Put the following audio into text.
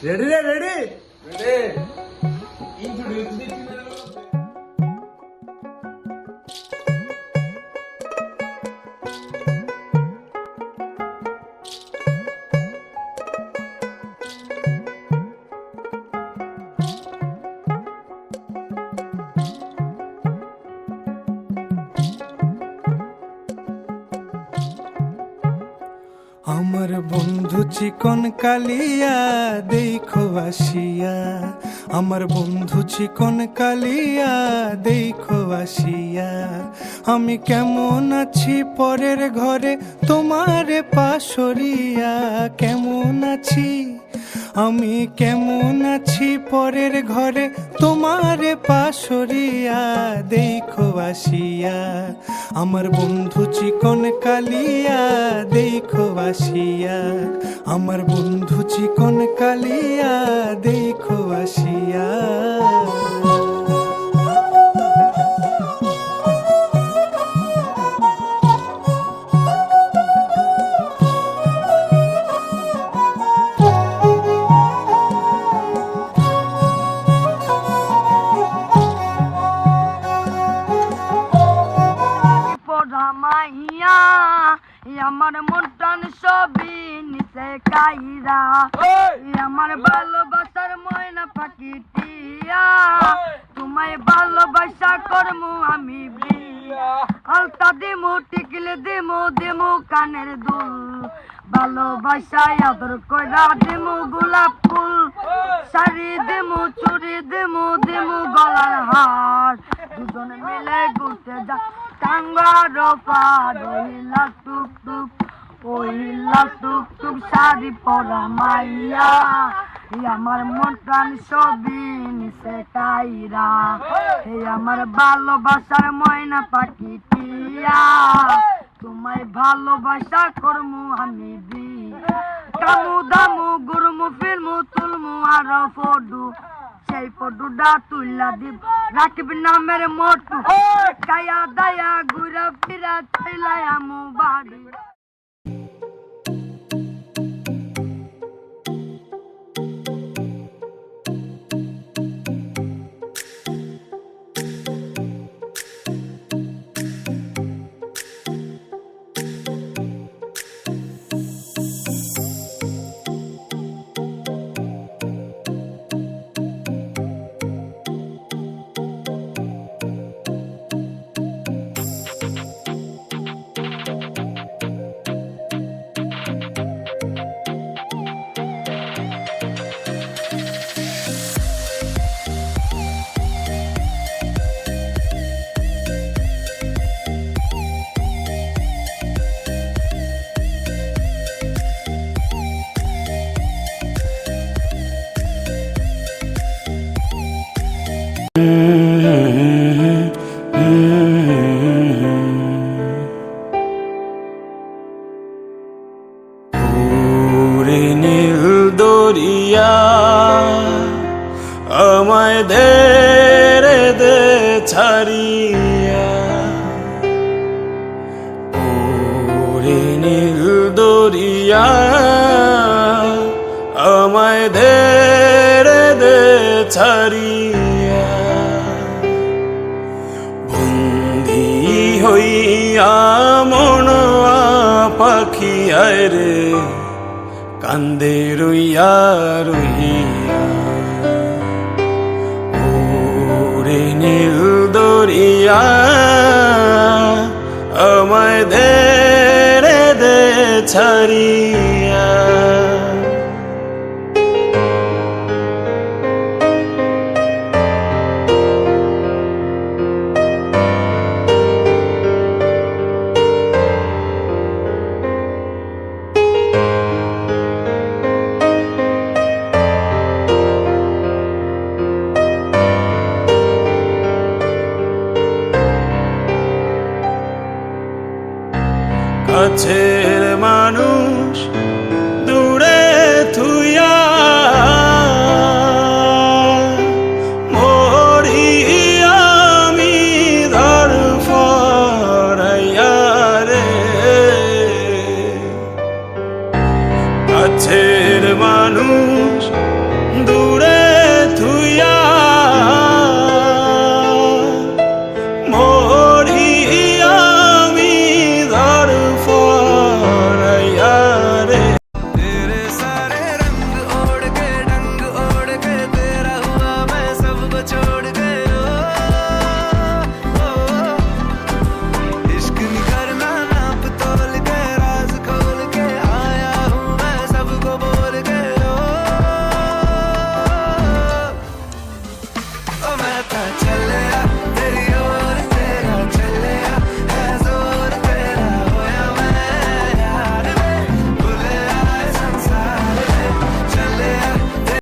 Ready, ready, ready. Introduce me to the. আমার বন্ধু চিকন কালিয়া দেখো আসিয়া, আমার বন্ধু চিকন কালিয়া দেখো আসিয়া। আমি কেমন আছি পরের ঘরে তোমারে পাশরিয়া, কেমন আছি আমি কেমন আছি পরের ঘরে তোমারে পাশরিয়া দেখো আসিয়া। আমার বন্ধু চিকন কালিয়া দেখো আসিয়া, আমার বন্ধু চিকন কালিয়া দেখো আসিয়া। মাইয়া আমার মনটান সবই নিচে কাইরা, আমার ভালোবাসার ময়না পাখি টিয়া, তোমায় ভালোবাসা করমু আমি বিয়া। আলতা দিমু টিকলে দিমু দিমু কানের দুল, ভালোবাসায় আদর কইরা দিমু গোলাপ ফুল, শাড়ি দিমু চুড়ি দিমু দিমু গলার হার, দুজন মিলে ঘুরতে যা টাঙ্গার পার। ওইলা টুক টুক ওইলা টুক টুক শাড়ি পরা মাইয়া, আমার মনটান সবই নিচে কাইরা, আমার ভালোবাসার ময়না পাখি টিয়া, তোমায় ভালোবাসা করমু আমি বিয়া। কামু দামু গুরমু ফিরমু তুলমু আর ফডু, সেই ফডুটা তুইলা দিব রাখবি নামের মোটু, কায়া দায়া ঘুরা ফিরা চাইলাই আমু বাড়ি। দরিয়া আমায় ধেরে দে ছাড়িয়া, ওরে নীল দরিয়া আমায় ধেরে দে ছাড়িয়া। বন্দি হইয়া মনয়া পাখি আয় রে কান্দে রইয়া রইয়া, ওরে নীল দরিয়া আমায় ধেরে দে ছাড়িয়া। কাছের মানুষ দূরে থুইয়া মরি আমি ধরফরাইয়া রে, কাছের মানুষ কাছে